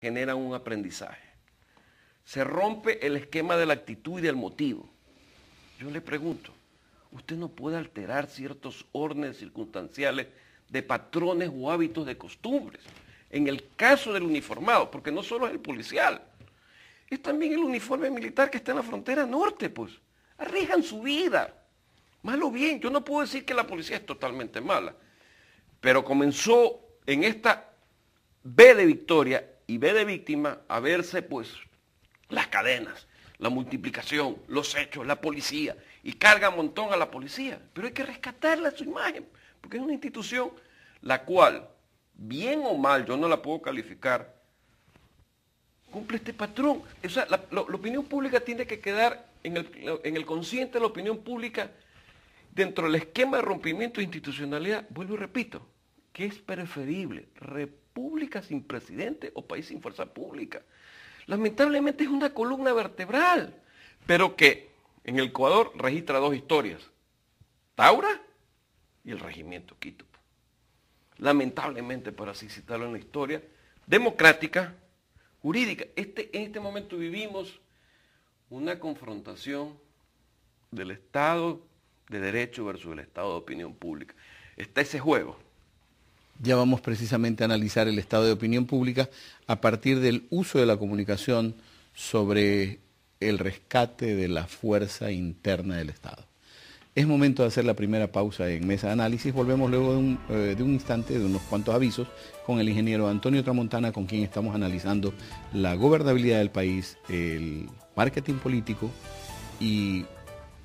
generan un aprendizaje. Se rompe el esquema de la actitud y del motivo. Yo le pregunto, usted no puede alterar ciertos órdenes circunstanciales de patrones o hábitos de costumbres. En el caso del uniformado, porque no solo es el policial, es también el uniforme militar que está en la frontera norte, pues. Arriesgan su vida. Mal o bien, yo no puedo decir que la policía es totalmente mala, pero comenzó en esta B de victoria y B de víctima a verse, pues, las cadenas, la multiplicación, los hechos, la policía, y carga un montón a la policía. Pero hay que rescatarla su imagen, porque es una institución la cual, bien o mal, yo no la puedo calificar, cumple este patrón. O sea, la opinión pública tiene que quedar en el consciente de la opinión pública dentro del esquema de rompimiento de institucionalidad. Vuelvo y repito, que es preferible república sin presidente o país sin fuerza pública. Lamentablemente es una columna vertebral, pero que en el Ecuador registra dos historias, Taura y el regimiento Quito. Lamentablemente, para así citarlo en la historia, democrática, jurídica. En este momento vivimos una confrontación del Estado de Derecho versus el Estado de opinión pública. Está ese juego. Ya vamos precisamente a analizar el estado de opinión pública a partir del uso de la comunicación sobre el rescate de la fuerza interna del Estado. Es momento de hacer la primera pausa en Mesa de Análisis. Volvemos luego de un instante, de unos cuantos avisos, con el ingeniero Antonio Tramontana, con quien estamos analizando la gobernabilidad del país, el marketing político y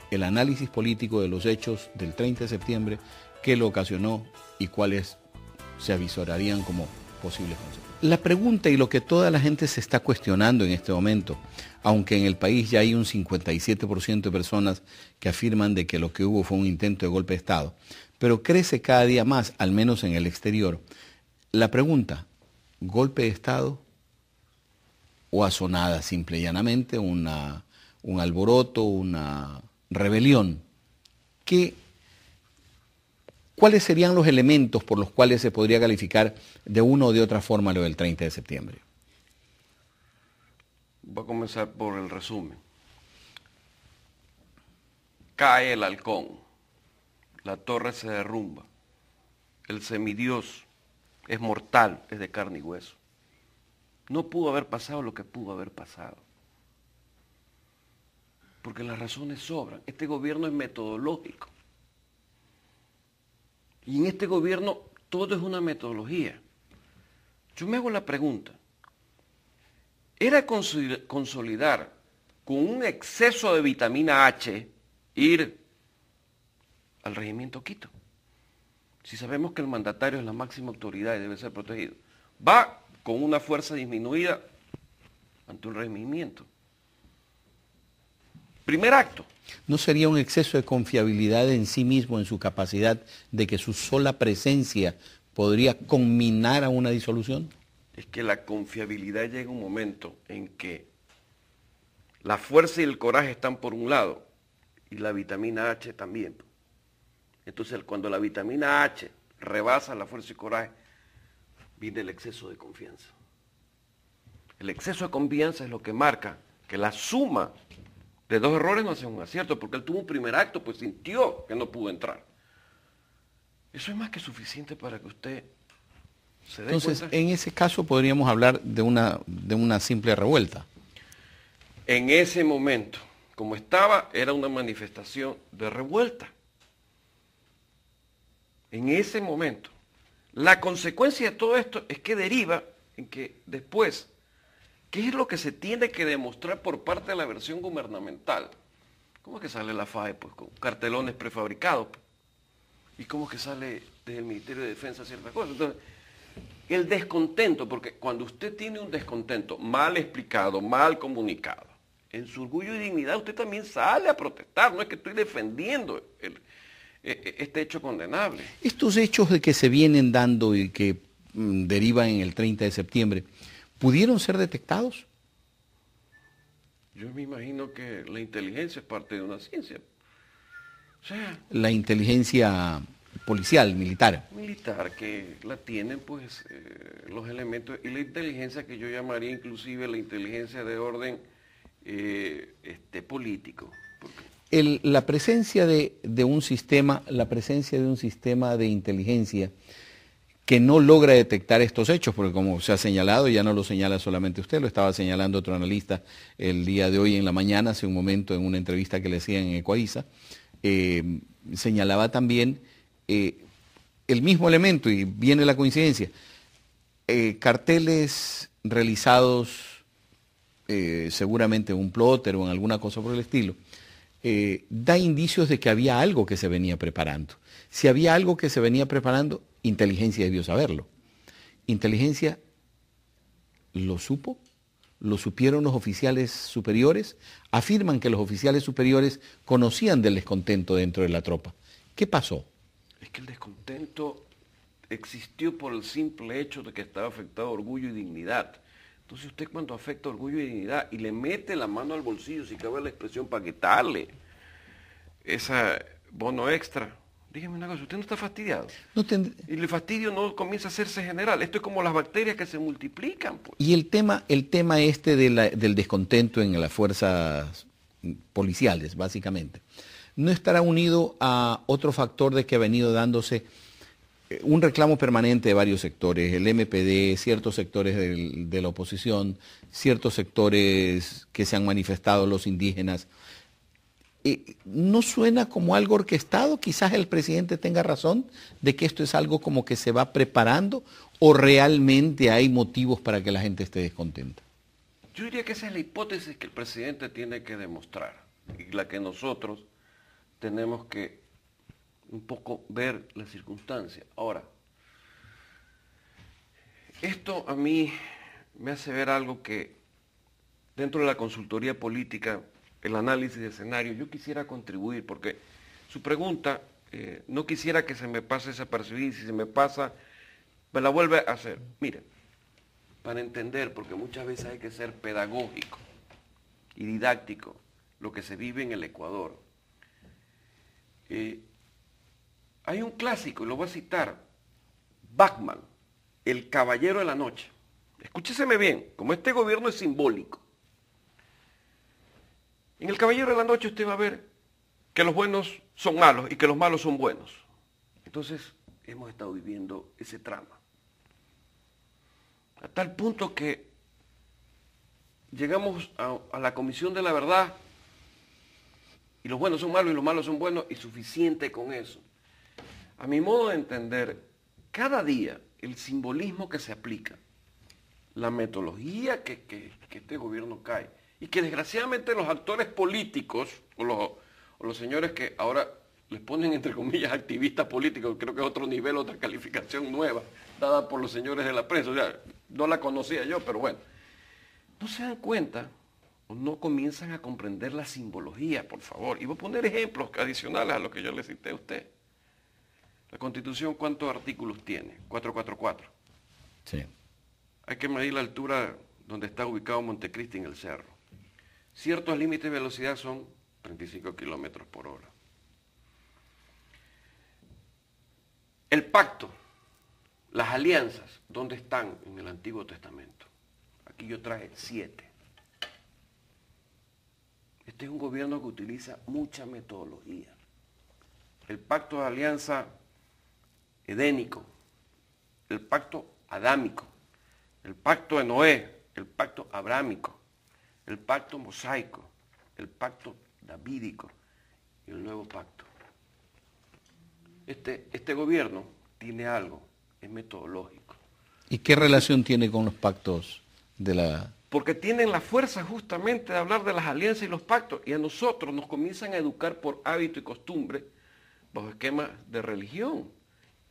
el análisis político de los hechos del 30 de septiembre, qué lo ocasionó y cuáles se avisorarían como posibles consecuencias. La pregunta y lo que toda la gente se está cuestionando en este momento, aunque en el país ya hay un 57% de personas que afirman de que lo que hubo fue un intento de golpe de Estado, pero crece cada día más, al menos en el exterior, la pregunta, ¿golpe de Estado o asonada simple y llanamente, un alboroto, una rebelión? ¿Cuáles serían los elementos por los cuales se podría calificar de una o de otra forma lo del 30 de septiembre? Voy a comenzar por el resumen. Cae el halcón, la torre se derrumba, el semidios es mortal, es de carne y hueso. No pudo haber pasado lo que pudo haber pasado, porque las razones sobran. Este gobierno es metodológico. Y en este gobierno todo es una metodología. Yo me hago la pregunta, ¿era consolidar con un exceso de vitamina H ir al regimiento Quito? Si sabemos que el mandatario es la máxima autoridad y debe ser protegido. Va con una fuerza disminuida ante un regimiento. Primer acto. ¿No sería un exceso de confiabilidad en sí mismo, en su capacidad de que su sola presencia podría conminar a una disolución? Es que la confiabilidad llega un momento en que la fuerza y el coraje están por un lado y la vitamina H también. Entonces, cuando la vitamina H rebasa la fuerza y coraje, viene el exceso de confianza. El exceso de confianza es lo que marca que la suma de dos errores no hace un acierto, porque él tuvo un primer acto, pues sintió que no pudo entrar. Eso es más que suficiente para que usted se dé Entonces, cuenta. en ese caso podríamos hablar de una simple revuelta. En ese momento, como estaba, era una manifestación de revuelta. En ese momento. La consecuencia de todo esto es que deriva en que después, ¿qué es lo que se tiene que demostrar por parte de la versión gubernamental? ¿Cómo es que sale la FAE? Pues con cartelones prefabricados. ¿Y cómo es que sale desde el Ministerio de Defensa ciertas cosas? Entonces, el descontento, porque cuando usted tiene un descontento mal explicado, mal comunicado, en su orgullo y dignidad usted también sale a protestar. No es que estoy defendiendo este hecho condenable. Estos hechos de que se vienen dando y que derivan en el 30 de septiembre, ¿pudieron ser detectados? Yo me imagino que la inteligencia es parte de una ciencia. O sea, La inteligencia policial, militar. Militar, que la tienen pues los elementos y la inteligencia que yo llamaría inclusive la inteligencia de orden político. La presencia de un sistema, de inteligencia que no logra detectar estos hechos, porque como se ha señalado, ya no lo señala solamente usted, lo estaba señalando otro analista el día de hoy en la mañana, hace un momento en una entrevista que le hacían en Ecuavisa, señalaba también el mismo elemento, y viene la coincidencia, carteles realizados seguramente en un plotter o en alguna cosa por el estilo, da indicios de que había algo que se venía preparando. Si había algo que se venía preparando, inteligencia debió saberlo. Inteligencia lo supo, lo supieron los oficiales superiores, afirman que los oficiales superiores conocían del descontento dentro de la tropa. ¿Qué pasó? Es que el descontento existió por el simple hecho de que estaba afectado orgullo y dignidad. Entonces usted cuando afecta orgullo y dignidad y le mete la mano al bolsillo, si cabe la expresión, para quitarle ese bono extra, dígame una cosa, usted no está fastidiado. Y el fastidio no comienza a hacerse general. Esto es como las bacterias que se multiplican. Pues. Y el tema del descontento en las fuerzas policiales, básicamente, ¿no estará unido a otro factor de que ha venido dándose un reclamo permanente de varios sectores, el MPD, ciertos sectores de la oposición, ciertos sectores que se han manifestado, los indígenas? ¿No suena como algo orquestado? Quizás el presidente tenga razón de que esto es algo como que se va preparando, o realmente hay motivos para que la gente esté descontenta. Yo diría que esa es la hipótesis que el presidente tiene que demostrar y la que nosotros tenemos que un poco ver las circunstancias. Ahora, esto a mí me hace ver algo que dentro de la consultoría política, el análisis de escenario, yo quisiera contribuir, porque su pregunta no quisiera que se me pase desapercibida, si se me pasa, me la vuelve a hacer. Mire, para entender, porque muchas veces hay que ser pedagógico y didáctico, lo que se vive en el Ecuador. Hay un clásico, y lo voy a citar, Bachmann, El Caballero de la Noche. Escúcheseme bien, como este gobierno es simbólico. En El Caballero de la Noche usted va a ver que los buenos son malos y que los malos son buenos. Entonces, hemos estado viviendo ese trama. A tal punto que llegamos a la Comisión de la Verdad y los buenos son malos y los malos son buenos y suficiente con eso. A mi modo de entender, cada día el simbolismo que se aplica, la metodología que este gobierno cae, y que desgraciadamente los actores políticos, o los señores que ahora les ponen entre comillas activistas políticos, creo que es otro nivel, otra calificación nueva, dada por los señores de la prensa, o sea, no la conocía yo, pero bueno, no se dan cuenta o no comienzan a comprender la simbología, por favor. Y voy a poner ejemplos adicionales a lo que yo le cité a usted. La Constitución, ¿cuántos artículos tiene? 444. Sí. Hay que medir la altura donde está ubicado Montecristi en el cerro. Ciertos límites de velocidad son 35 kilómetros por hora. El pacto, las alianzas, ¿dónde están en el Antiguo Testamento? Aquí yo traje 7. Este es un gobierno que utiliza mucha metodología. El pacto de alianza edénico, el pacto adámico, el pacto de Noé, el pacto abrámico, el pacto mosaico, el pacto davídico y el nuevo pacto. Este gobierno tiene algo, es metodológico. ¿Y qué relación tiene con los pactos de la...? Porque tienen la fuerza justamente de hablar de las alianzas y los pactos, y a nosotros nos comienzan a educar por hábito y costumbre bajo esquemas de religión.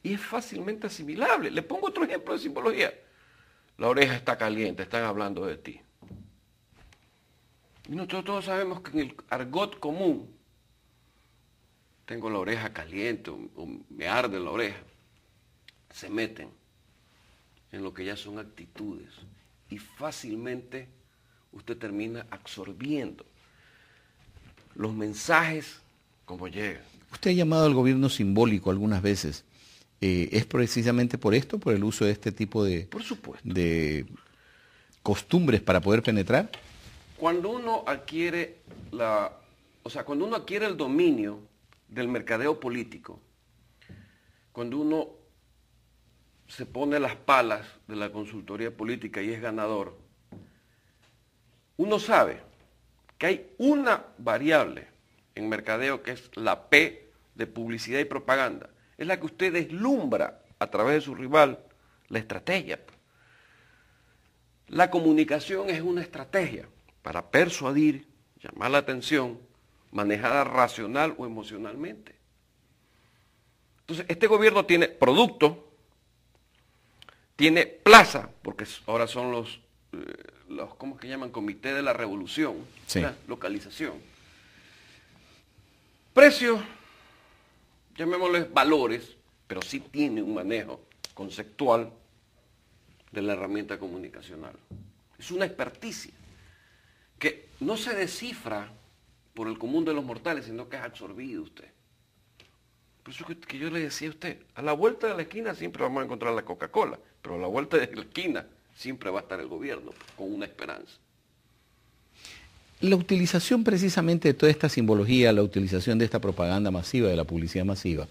Y es fácilmente asimilable. Le pongo otro ejemplo de simbología. La oreja está caliente, están hablando de ti. Y nosotros todos sabemos que en el argot común, tengo la oreja caliente o me arde la oreja, se meten en lo que ya son actitudes. Y fácilmente usted termina absorbiendo los mensajes como llegan. Usted ha llamado al gobierno simbólico algunas veces. ¿Es precisamente por esto, por el uso de este tipo Por supuesto. de costumbres para poder penetrar? Cuando uno adquiere cuando uno adquiere el dominio del mercadeo político, cuando uno se pone las palas de la consultoría política y es ganador, uno sabe que hay una variable en mercadeo que es la P de publicidad y propaganda. Es la que usted deslumbra a través de su rival, la estrategia. La comunicación es una estrategia para persuadir, llamar la atención, manejada racional o emocionalmente. Entonces, este gobierno tiene producto, tiene plaza, porque ahora son los ¿cómo es que llaman? Comité de la Revolución, sí. Localización. Precio, llamémosles valores, pero sí tiene un manejo conceptual de la herramienta comunicacional. Es una experticia que no se descifra por el común de los mortales, sino que es absorbido usted. Por eso que yo le decía a usted, a la vuelta de la esquina siempre vamos a encontrar la Coca-Cola, pero a la vuelta de la esquina siempre va a estar el gobierno con una esperanza. La utilización precisamente de toda esta simbología, la utilización de esta propaganda masiva, de la publicidad masiva,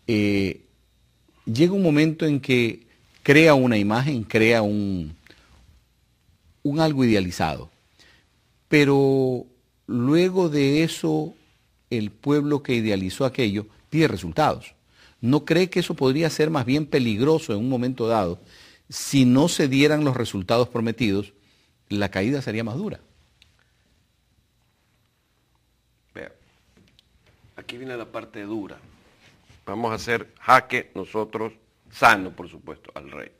llega un momento en que crea una imagen, crea un algo idealizado. Pero luego de eso, el pueblo que idealizó aquello pide resultados. ¿No cree que eso podría ser más bien peligroso en un momento dado? Si no se dieran los resultados prometidos, la caída sería más dura. Vea, aquí viene la parte dura. Vamos a hacer jaque nosotros, sano por supuesto, al rey.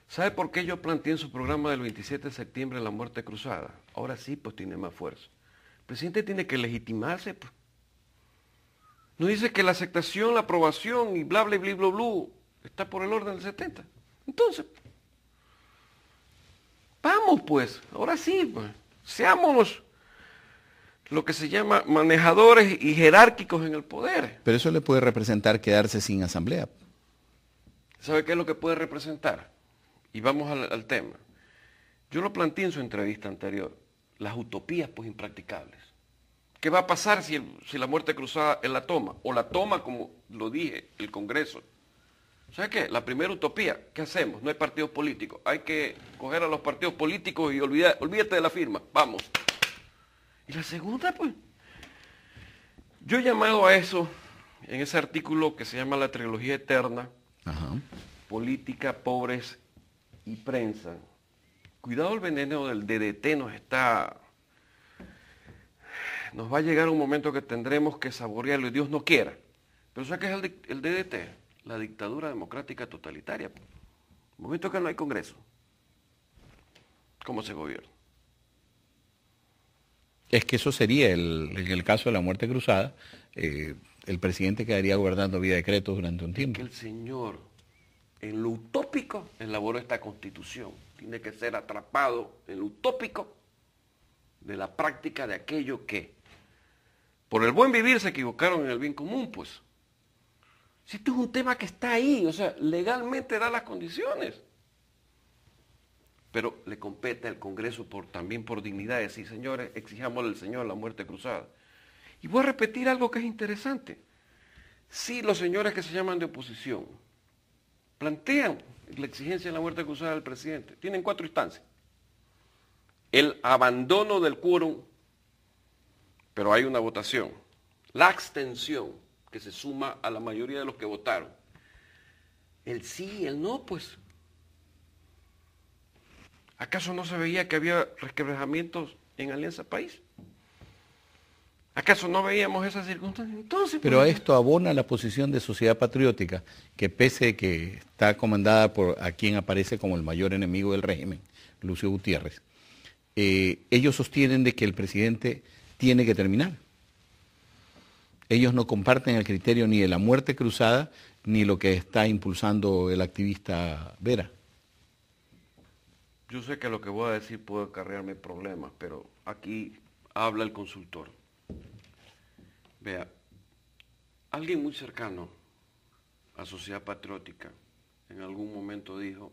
¿Sabe por qué yo planteé en su programa del 27 de septiembre la muerte cruzada? Ahora sí, pues tiene más fuerza. El presidente tiene que legitimarse. Pues. No dice que la aceptación, la aprobación y bla, bla, bla, bla, bla, está por el orden del 70. Entonces, vamos pues, ahora sí, pues, seámonos lo que se llama manejadores y jerárquicos en el poder. Pero eso le puede representar quedarse sin asamblea. ¿Sabe qué es lo que puede representar? Y vamos al tema. Yo lo planteé en su entrevista anterior. Las utopías, pues, impracticables. ¿Qué va a pasar si la muerte cruzada él la toma? O la toma, como lo dije, el Congreso. ¿Sabe qué? La primera utopía, ¿qué hacemos? No hay partidos políticos. Hay que coger a los partidos políticos y olvídate de la firma. Vamos. Y la segunda, pues, yo he llamado a eso, en ese artículo que se llama La Trilogía Eterna, Ajá. Política, Pobres y Prensa. Cuidado, el veneno del DDT nos va a llegar un momento que tendremos que saborearlo y Dios no quiera. Pero ¿sabes qué es el DDT? La dictadura democrática totalitaria. Un momento que no hay Congreso. ¿Cómo se gobierna? Es que eso sería, en el caso de la muerte cruzada, el presidente quedaría gobernando vía decreto durante un tiempo. Que el señor, en lo utópico, elaboró esta constitución. Tiene que ser atrapado en lo utópico de la práctica de aquello que, por el buen vivir, se equivocaron en el bien común, pues. Si esto es un tema que está ahí, o sea, legalmente da las condiciones. Pero le compete al Congreso también por dignidad decir, señores, exijámosle al Señor la muerte cruzada. Y voy a repetir algo que es interesante. Si los señores que se llaman de oposición plantean la exigencia de la muerte cruzada del presidente, tienen 4 instancias. El abandono del quórum, pero hay una votación. La abstención, que se suma a la mayoría de los que votaron. El sí y el no, pues. ¿Acaso no se veía que había resquebrajamientos en Alianza País? ¿Acaso no veíamos esas circunstancias? Entonces, pero pues, a esto abona la posición de Sociedad Patriótica, que pese a que está comandada por a quien aparece como el mayor enemigo del régimen, Lucio Gutiérrez, ellos sostienen de que el presidente tiene que terminar. Ellos no comparten el criterio ni de la muerte cruzada, ni lo que está impulsando el activista Vera. yo sé que lo que voy a decir puede acarrearme problemas, pero aquí habla el consultor. Vea, alguien muy cercano a Sociedad Patriótica en algún momento dijo